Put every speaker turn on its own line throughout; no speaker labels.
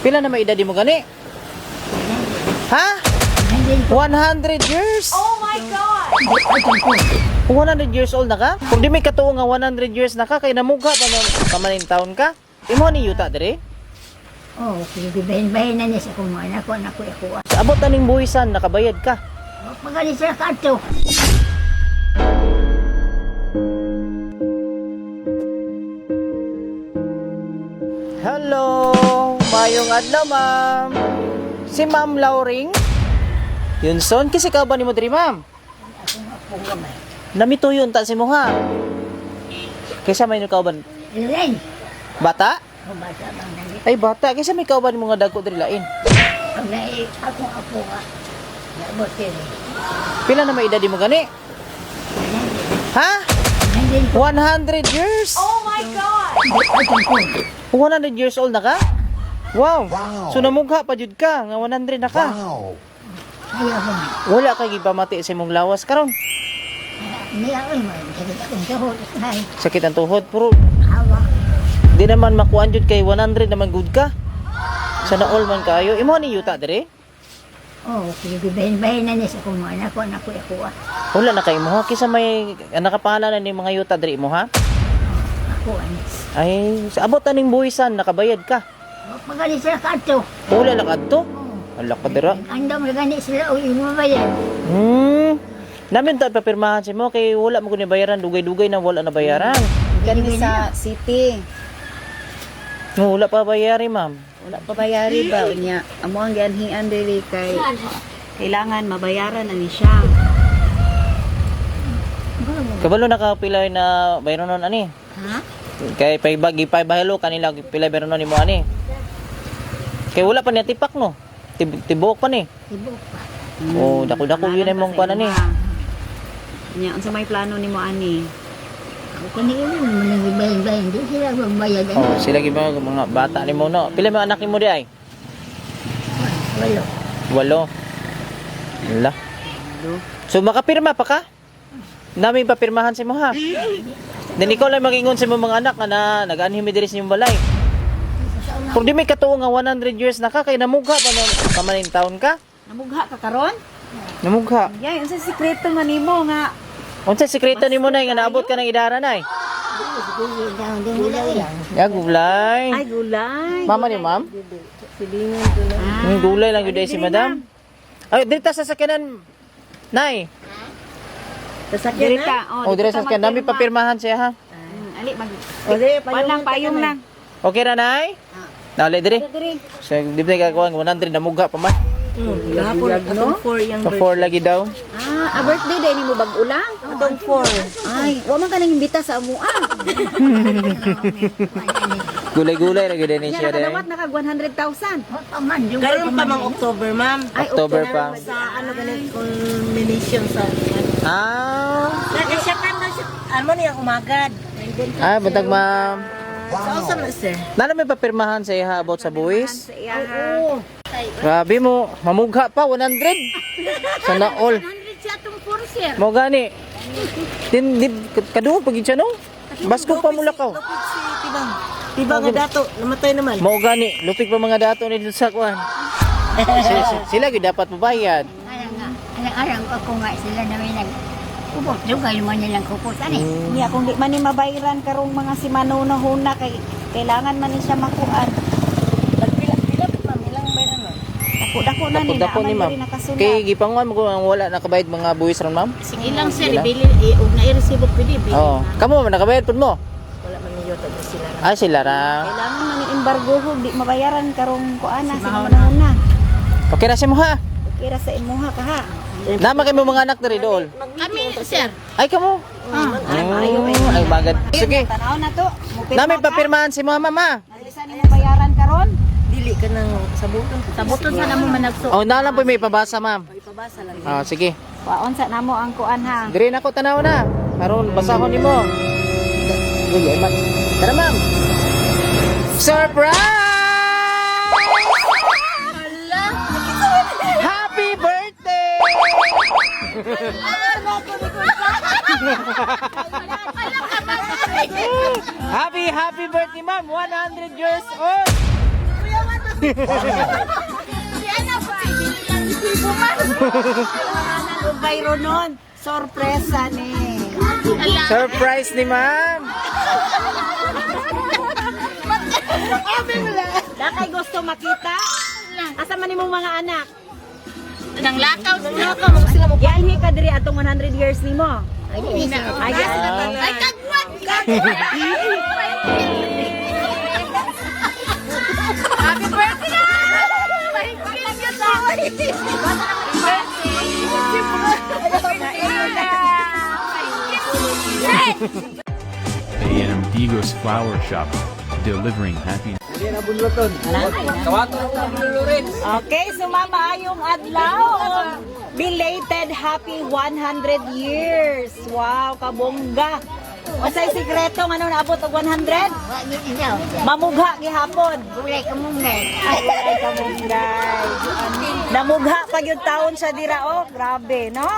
Pila na may edad mo gani? Ha? 100 years?
Oh my God!
100 years old na ka? Kung di may katuo nga 100 years na ka, kay namugha pa ng kamaning taon ka? Imo ni yuta dire?
Oh, gibahin-bahin na niya sa kumain ako, anak ko.
Sa abot aning buhisan, nakabayad ka.
Magaling sila kanto.
Hello! Mayong adlaw, ma'am. Si Ma'am Lauring? Yun son, kasi ka ba ni mo diri, ma'am? Namito yun, ta si mo ha. Kaysa may kauban.
Ilain.
Bata?
O bata bang nali.
Ay, bata. Kaysa may kauban mo nga dagko diri lain.
Pag nai, ako nga. Nabot yun.
Pila na may edad mo gani? Ha? 100 years?
Oh my God!
100 years old na ka? Wow. So namugha pa jud ka nga 100 na ka.
Ayaw ko nga.
Wala kay gipamati sa imong lawas karon.
Hindi ako mo. Sakit akong tuhod. Ay,
Sakit ang tuhod pero
hawa.
di naman makuan jud kay 100 naman good ka. Sana all man kayo. Imo ni yuta dire?
Oh, gibahin-bahin na niya sa kumain ako, anak ko.
Wala na kay mo ha kisa may nakapangalan na ni mga yuta dire mo ha.
Ako, anis.
Ay, sa abot aning buhisan nakabayad ka.
Magaling sila kanto.
Wala na kadto. Wala ka dira.
Andam na gani sila, o imabayan.
Namin ta papirmahan si mo kay wala mo kuno bayaran dugay-dugay na wala na bayaran.
Kani sa city.
Wala pa bayari, ma'am.
Wala pa bayari ba unya. Amo ang gianhian diri kay kailangan mabayaran na ni siya.
Kabalo nakapilay na bayron nun ani.
Ha?
Kay paibagi bahalo kanila pilay bayron nun nimo ani. Kay wala pa niya tipak no. Tibok pa ni.
Ibo pa.
Oh, dako-dako yun ay mong kuan ani.
Nya unsa may plano nimo ani?
Ako ni ini manangibahin-bahin. Di sila magbayad.
Oh, sila gyud mga bata nimo no. Pila mga anak nimo di ay?
Walo.
8. Wala. So makapirma pa ka? Nami papirmahan si mo ha. Then ikaw lang magingon sa mga anak na nag-anhim mi diri sa inyong balay. Kung di may katuo nga 100 years na ka, kay namugha pa ng kamaning taon ka?
Namugha ka karon?
Namugha.
Yay, unsa sikreto man nimo nga
Unsa sekreto nimo nay nga naabot ka ng idara nay?
Hindi mo lang.
Ya gulay.
ay gulay.
Mama ni ma'am?
Silingan ko lang.
Gulay lang gyud si madam. Ay dito sa sakyanan. Nay.
Sasakyan ka.
Oh, dire sa sakyanan nami papirmahan siya ha.
Ali mag. O dire payong lang.
Okay ra nay? Dali dire. So di ba gagawin 100 namugha pa man.
Gahapon atong 4 yang
Sa 4 lagi daw.
a birthday day nimo bag-ulang? Atong 4. Ay, wa man ka nang imbita sa amuan.
Gulay-gulay lagi din
Nya
siya day.
nakadawat na kag 100,000.
Karon pa mang October, ma'am.
Ay,
October pa.
Sa ano ganit culmination sa
Ah.
Nagkasya ka na siya. Ano niya umagad.
Ah, buntag ma'am.
Sa usam na sir.
Nana may papirmahan sa iha about sa buwis?
Sa iyaha.
Grabe mo, mamugha pa 100. Sana all.
100 siya itong 4 sir.
Mo gani. Din kaduo pag siya no? Basko pa mula ka.
Lupit si Tibang. Tibang nga dato. Namatay naman.
Mo gani, lupig pa mga dato ni sa kwan. Sila gyud dapat mabayad.
Alang ako nga sila na may nagkupot. Dugay mo nilang kupot. Ani?
Niya kung di man ni mabayaran karong mga si Manuna huna kay kailangan man ni siya makuan.
Pila pa ilang bayran nun.
Dako na ni
Dako ni ma'am. Kay gipanguan mo kung wala nakabayad mga buwis ron ma'am?
Sige lang sir. Ibili. Huwag na i-receive pwede. Ibili.
Oo. Kamo man nakabayad pud mo?
Wala man niyo tayo sila.
Ah, sila ra.
Kailangan man ni embargo hug di mabayaran karong kuana si Manuna.
Okay ra si mo ha.
Kira sa imuha ka ha.
Nama kay mo mga anak diri dool.
Kami sir.
Ay kamo. Ay magad. Sige.
Tanaw na to.
Nami papirmahan si mama ma.
Alisan ni mabayaran karon.
Dili ka nang sabuton.
Sabuton sa namo managso.
Oh, nalang po may pabasa ma'am.
Ipabasa lang.
Ah, sige.
Waon sa namo ang kuan ha.
Diri na ko tanaw na. Karon basahon nimo. Sige, man. Tara ma'am. Surprise! Happy birthday! Happy birthday ma'am. 100 years old.
Bayro nun. Sorpresa ni.
Surprise ni ma'am.
Dakay gusto makita? Asa man imong mga anak?
Nang lakaw sila.
Yan ka diri atong 100 years nimo. Ay,
Ay, kagwat! Happy birthday! Thank you so much!
AM Digos Flower Shop, delivering happiness.
Okay, so maayong adlaw. Belated happy 100 years. Wow, kabongga. Wasay sikreto nga nung naabot og 100? Mamugha gihapon.
Gulay ka mong
Ay, kabonggay. Namugha pa yung taon siya dira, oh. Grabe, no?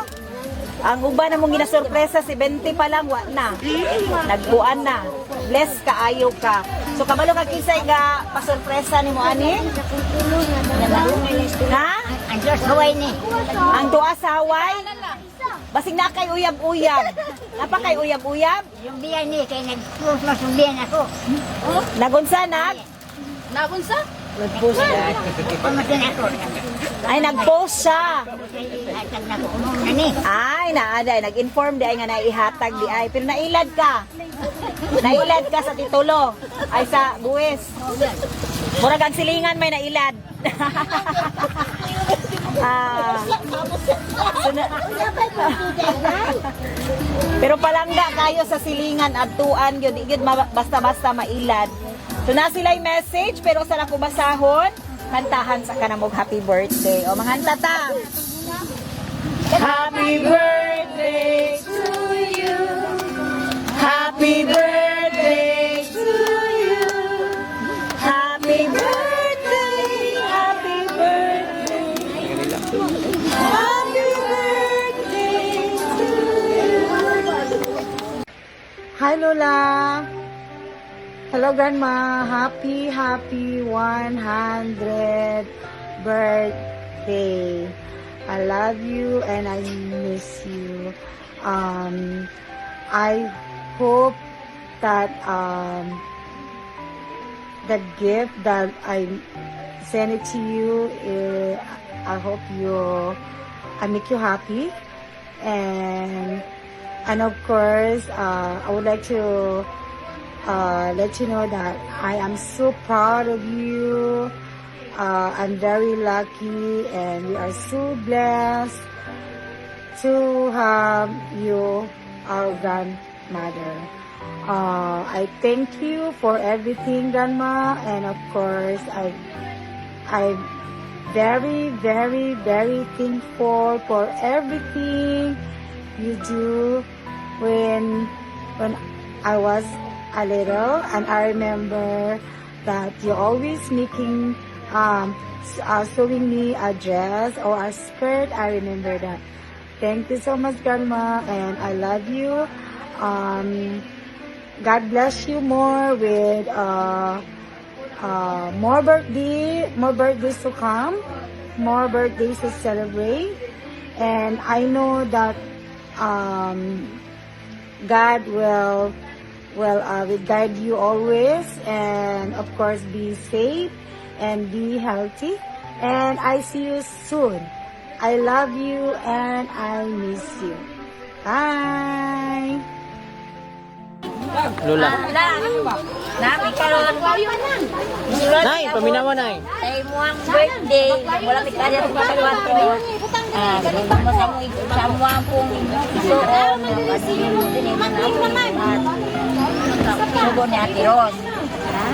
Ang uban na mong ginasurpresa, si 20 pa lang, wa na. Nagbuan na. Bless ka, ayaw ka. So, kabalo ka kisay ga pasurpresa ni mo, ani? Ha?
Ang Diyos Hawaii ni.
Ang tuwa sa Hawaii? Basig na kay uyab-uyab. Napa kay uyab-uyab?
Yung biyan ni, kaya nag-close yung biyan ako.
Nagunsa, nag?
Nagunsa?
Pamatin ako.
Ay, nag-post siya.
Hatag na ko umong na ni.
Ay, naaday. Nag-inform di ay nga naihatag di ay. Pero nailad ka. Nailad ka sa titulo. Ay, sa buwis. Murag ang silingan may nailad. Pero palangga kayo sa silingan at tuan yun. Igid basta-basta mailad. So na sila'y message pero sa ko basahon, kantahan sa kanamog happy birthday. O manghanta ta. Happy birthday to you. Happy birthday to you. Happy birthday, happy birthday. Happy birthday to you. Hi Lola. Hello Grandma. Happy 100 birthday. I love you and I miss you. I hope that the gift that I send it to you, I hope I make you happy. And of course, I would like to let you know that I am so proud of you. I'm very lucky and we are so blessed to have you, our grandmother. I thank you for everything, Grandma, and of course, I'm very, very, very thankful for everything you do when I was a little, and I remember that you're always making sewing me a dress or a skirt. I remember that. Thank you so much, Grandma, and I love you. God bless you more with more birthdays to come, more birthdays to celebrate, and I know that God will guide you always, and of course be safe and be healthy, and I see you soon. I love you and I miss you. Bye.
Lola.
Nami karon.
Nay, paminawa nay.
Tay mo ang birthday. Wala mi kaya sa pagkaluan ko. Mo sa mo ang pong isuon. Subo ni Ate Ros.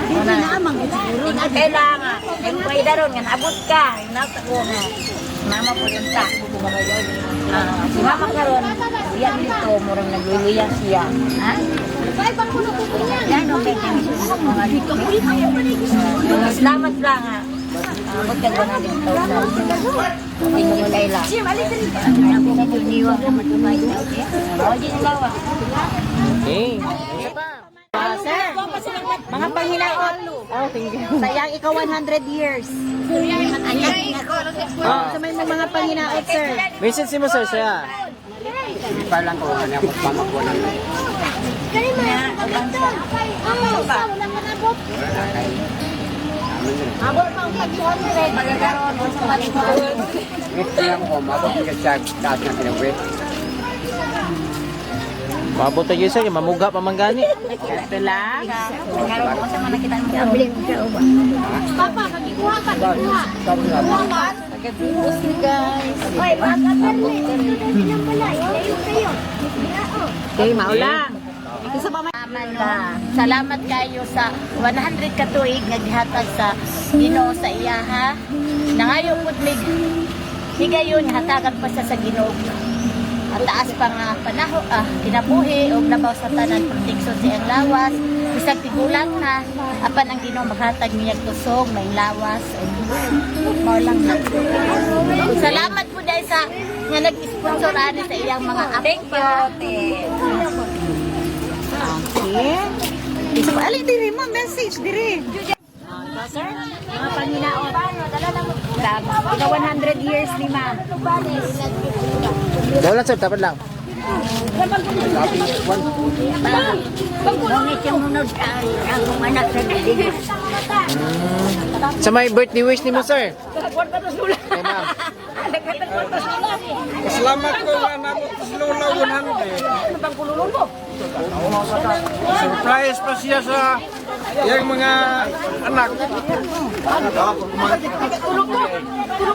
Tingnan kailangan. Ay mo pwede ron nga abot ka. Nasa ko nga. Mama po yung ta. Si mama karon. Yan dito. Murang nagluluya siya. Ha? Yan o. Salamat lang ha. Abot ka ba natin ito? Tingnan mo kailangan. Ako na duniwag na matubay. Ako din lawa.
Okay. Isa pa.
Sir, mga panghinaot.
Oh, thank you.
Sayang ikaw 100 years.
Ah.
So may mga panghinaot, sir.
Message mo sir siya.
Abo pa ang 500. Magagaroon mo sa malikuan.
Mabot tayo sir, mamuga pa man gani.
Ito lang. Magagaroon mo sa mga nakita mo. Abli ko siya uba.
Papa, magikuha ka. Magikuha. Magikuha man.
Nagabibos ni guys.
Oy, baka pa rin. Ilang pala. Ilayo kayo.
Okay, maulang. Isa pa may
Salamat kayo sa 100 ka tuig nga gihatag sa Ginoo sa iyaha. Nangayo pud mig higayon hatagan pa siya sa Ginoo. At taas pa nga panahon kinabuhi og labaw sa tanan proteksyon sa iyang lawas. Bisag tigulang na apan ang Ginoo maghatag niya kusog may lawas. Mao lang na. Salamat po dahil sa nga nag-sponsor ani sa iyang mga
Thank you. Okay. Isa pa, alin diri mo, message diri. Sir, mga panghinaot. Ika 100 years ni ma'am.
Daw lang sir, dapat lang.
Ngunit yung munod akong anak sa dilig.
Sa may birthday wish ni mo sir. Kay ma'am.
Salamat ko nga nabot sa Lola 100. Surprise pa siya sa yung mga anak.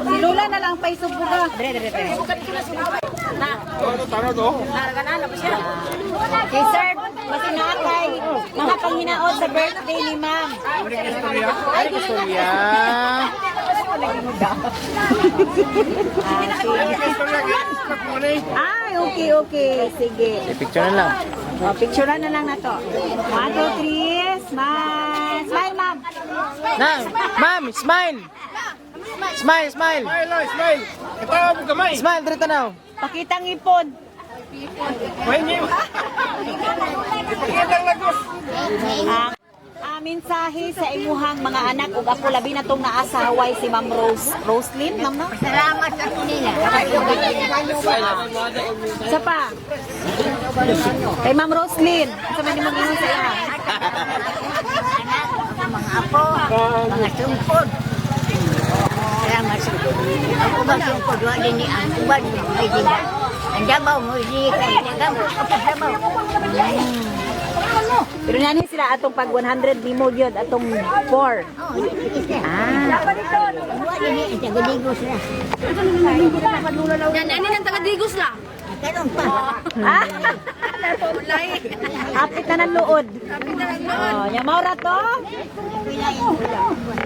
Si Lola na lang pa isubuga. Dire.
Tara to.
Okay, sir. Basta nakakay mga panghinaot sa birthday ni ma'am.
Ay, gusto niya.
Ay, okay. Sige.
I-picture na lang.
O, picturean na lang na to. 1, 2, 3. Smile. Smile, ma'am.
Na, ma'am, smile. Smile.
Smile. Katawa mo kamay.
Smile, dito tanaw.
Pakitang ipon.
May niyo. Ipakita lagos.
Mensahe sa imuhang mga anak ug ako labi na tong naasaway si Ma'am Roslyn, ma'am no?
Salamat sa nila.
Isa pa. Kay Ma'am Roslyn, sa man imong ingon sa iya.
Mga apo, mga tungkod. Salamat sa ako ba tungkod wala ni ang uban mo ay dinga. Ang dabaw mo di kay dabaw. Ako dabaw.
Pero nani sila atong pag 100 limo gyud atong 4.
Wala ni ang tagadigos na. Yan ani nang tagadigos lang. Karon pa.
Apit na ng luod. Oh, nya maura to.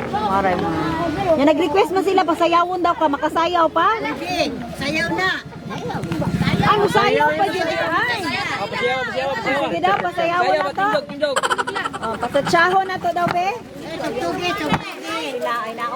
Maura mo. Nya nag-request man sila pasayawon daw ka, makasayaw pa?
Sayaw na.
Ano sayaw pa gyud ay. Sige daw, pasayawon na to. Oh, pasatsahon na to daw, be.
Tugi.
Ay na